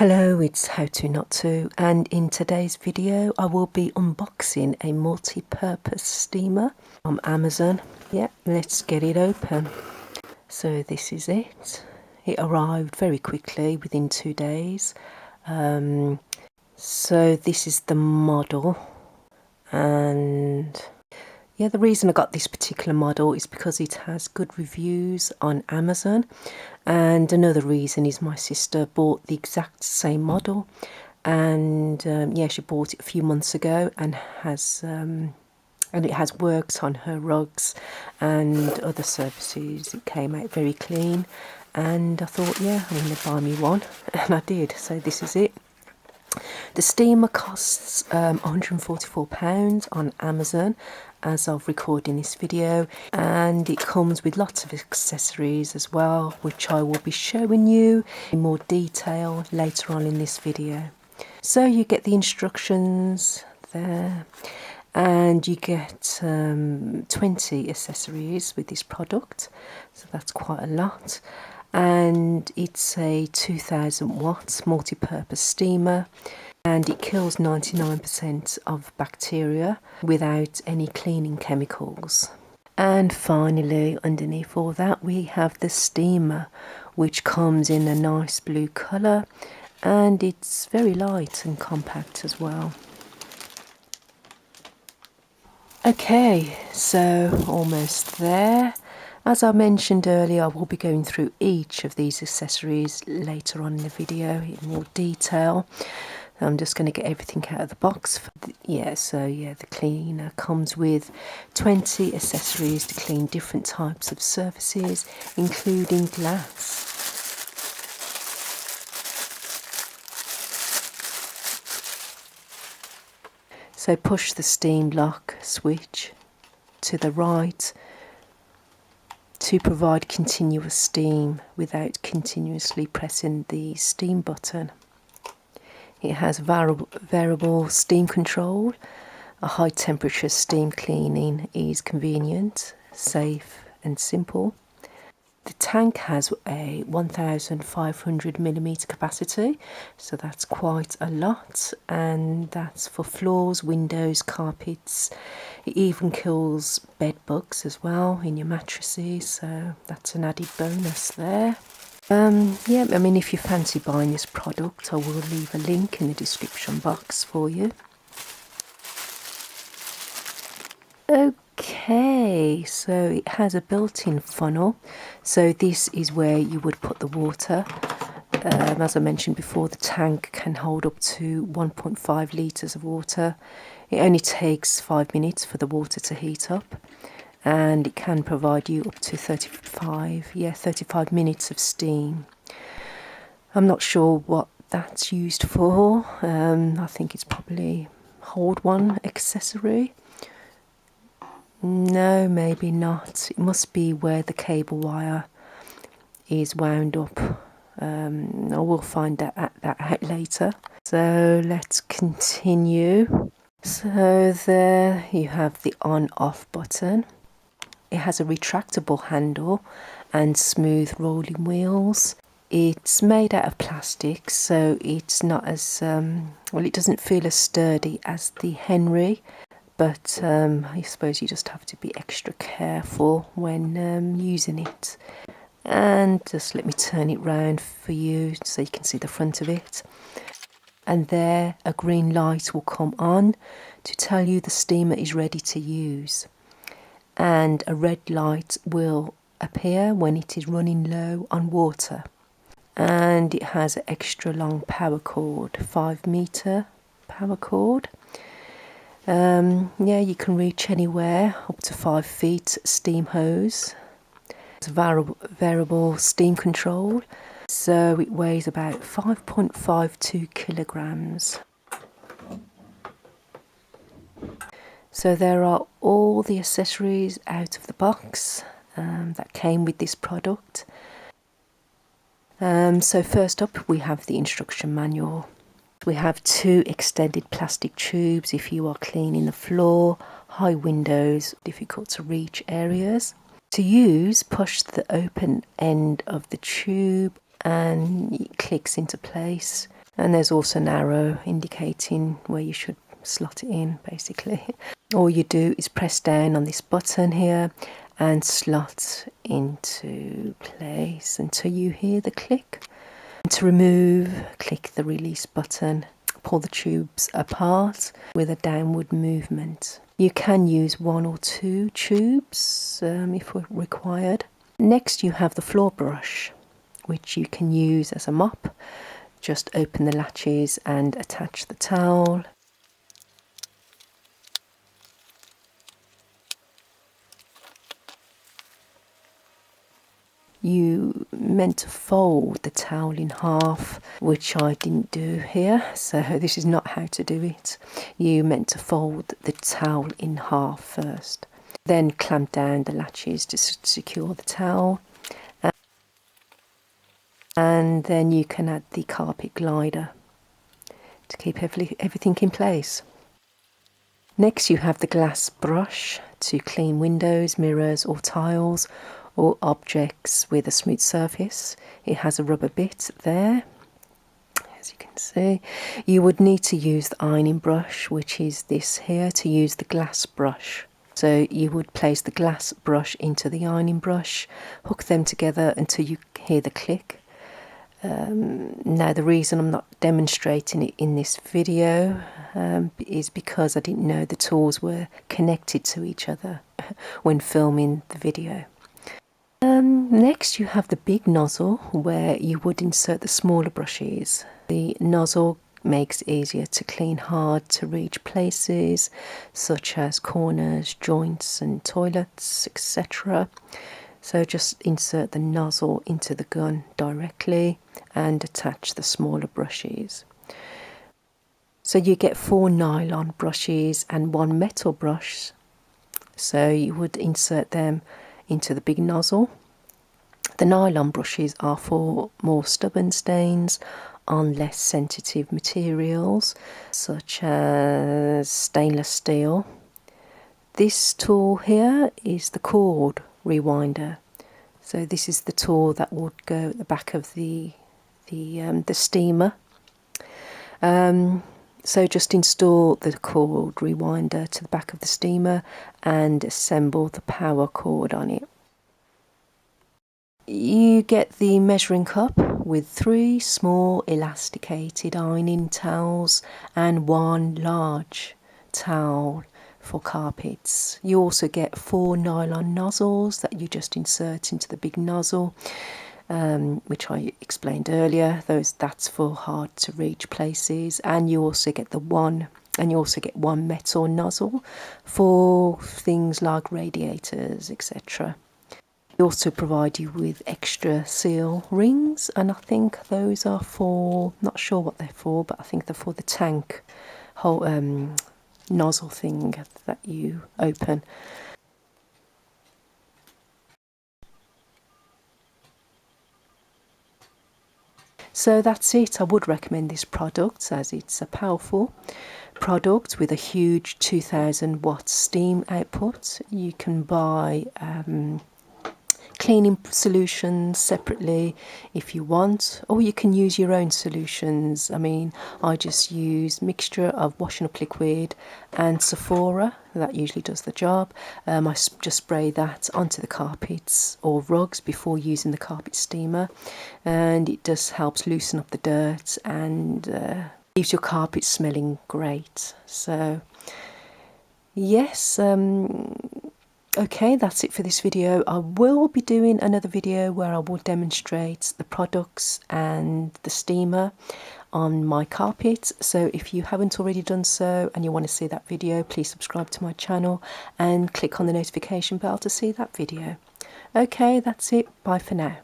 Hello, it's How To Not To, and in today's video I will be unboxing a multi-purpose steamer from Amazon. Yeah, let's get it open. So this is it. It arrived very quickly, within 2 days. So this is the model, and yeah, the reason I got this particular model is because it has good reviews on Amazon, and another reason is my sister bought the exact same model, and yeah, she bought it a few months ago and it has worked on her rugs and other surfaces. It came out very clean, and I thought, yeah, I'm going to buy me one, and I did. So this is it. The steamer costs £144 on Amazon as of recording this video, and it comes with lots of accessories as well, which I will be showing you in more detail later on in this video. So you get the instructions there, and you get 20 accessories with this product, so that's quite a lot. And it's a 2000 watts multi-purpose steamer, and it kills 99% of bacteria without any cleaning chemicals. And finally, underneath all that, we have the steamer, which comes in a nice blue colour, and it's very light and compact as well. Okay, so almost there. As I mentioned earlier, I will be going through each of these accessories later on in the video in more detail. I'm just going to get everything out of the box. The cleaner comes with 20 accessories to clean different types of surfaces, including glass. So push the steam lock switch to the right to provide continuous steam without continuously pressing the steam button. It has variable steam control. A high temperature steam cleaning is convenient, safe and simple. The tank has a 1500mm capacity, so that's quite a lot, and that's for floors, windows, carpets. It even kills bed bugs as well in your mattresses, so that's an added bonus there. Yeah, I mean, if you fancy buying this product, I will leave a link in the description box for you. Okay, so it has a built-in funnel, so this is where you would put the water. As I mentioned before, the tank can hold up to 1.5 litres of water. It only takes 5 minutes for the water to heat up, and it can provide you up to 35 minutes of steam. I'm not sure what that's used for. I think it's probably hold one accessory. No, maybe not. It must be where the cable wire is wound up. I will find that out later. So let's continue. So there you have the on-off button. It has a retractable handle and smooth rolling wheels. It's made out of plastic, so it's not as it doesn't feel as sturdy as the Henry, but I suppose you just have to be extra careful when using it. And just let me turn it round for you so you can see the front of it. And there, a green light will come on to tell you the steamer is ready to use, and a red light will appear when it is running low on water. And it has an extra long power cord, 5-meter power cord. Yeah, you can reach anywhere up to 5 feet steam hose. It's variable steam control, so it weighs about 5.52 kilograms. So there are all the accessories out of the box that came with this product. So first up, we have the instruction manual. We have 2 extended plastic tubes if you are cleaning the floor, high windows, difficult to reach areas. To use, push the open end of the tube and it clicks into place. And there's also an arrow indicating where you should slot it in, basically. All you do is press down on this button here and slot into place until you hear the click. And to remove, click the release button. Pull the tubes apart with a downward movement. You can use 1 or 2 tubes if required. Next you have the floor brush, which you can use as a mop. Just open the latches and attach the towel. You meant to fold the towel in half, which I didn't do here, so this is not how to do it. You meant to fold the towel in half first, then clamp down the latches to secure the towel, and then you can add the carpet glider to keep everything in place. Next you have the glass brush to clean windows, mirrors or tiles or objects with a smooth surface. It has a rubber bit there, as you can see. You would need to use the ironing brush, which is this here, to use the glass brush. So you would place the glass brush into the ironing brush, hook them together until you hear the click. Now the reason I'm not demonstrating it in this video is because I didn't know the tools were connected to each other when filming the video. Next you have the big nozzle where you would insert the smaller brushes. The nozzle makes it easier to clean hard to reach places such as corners, joints and toilets, etc. So just insert the nozzle into the gun directly and attach the smaller brushes. So you get 4 nylon brushes and 1 metal brush. So you would insert them into the big nozzle. The nylon brushes are for more stubborn stains on less sensitive materials such as stainless steel. This tool here is the cord rewinder. So this is the tool that would go at the back of the steamer. So just install the cord rewinder to the back of the steamer and assemble the power cord on it. You get the measuring cup with 3 small elasticated ironing towels and 1 large towel for carpets. You also get 4 nylon nozzles that you just insert into the big nozzle, which I explained earlier. That's for hard to reach places, and you also get one metal nozzle for things like radiators, etc. They also provide you with extra seal rings, and I think those are for, not sure what they're for, but I think they're for the tank whole nozzle thing that you open. So that's it. I would recommend this product as it's a powerful product with a huge 2000 watt steam output. You can buy cleaning solutions separately if you want, or you can use your own solutions. I mean, I just use mixture of washing up liquid and Sephora. That usually does the job. I just spray that onto the carpets or rugs before using the carpet steamer, and it just helps loosen up the dirt and leaves your carpet smelling great. So yes, okay, that's it for this video. I will be doing another video where I will demonstrate the products and the steamer on my carpet. So if you haven't already done so and you want to see that video, please subscribe to my channel and click on the notification bell to see that video. Okay, that's it. Bye for now.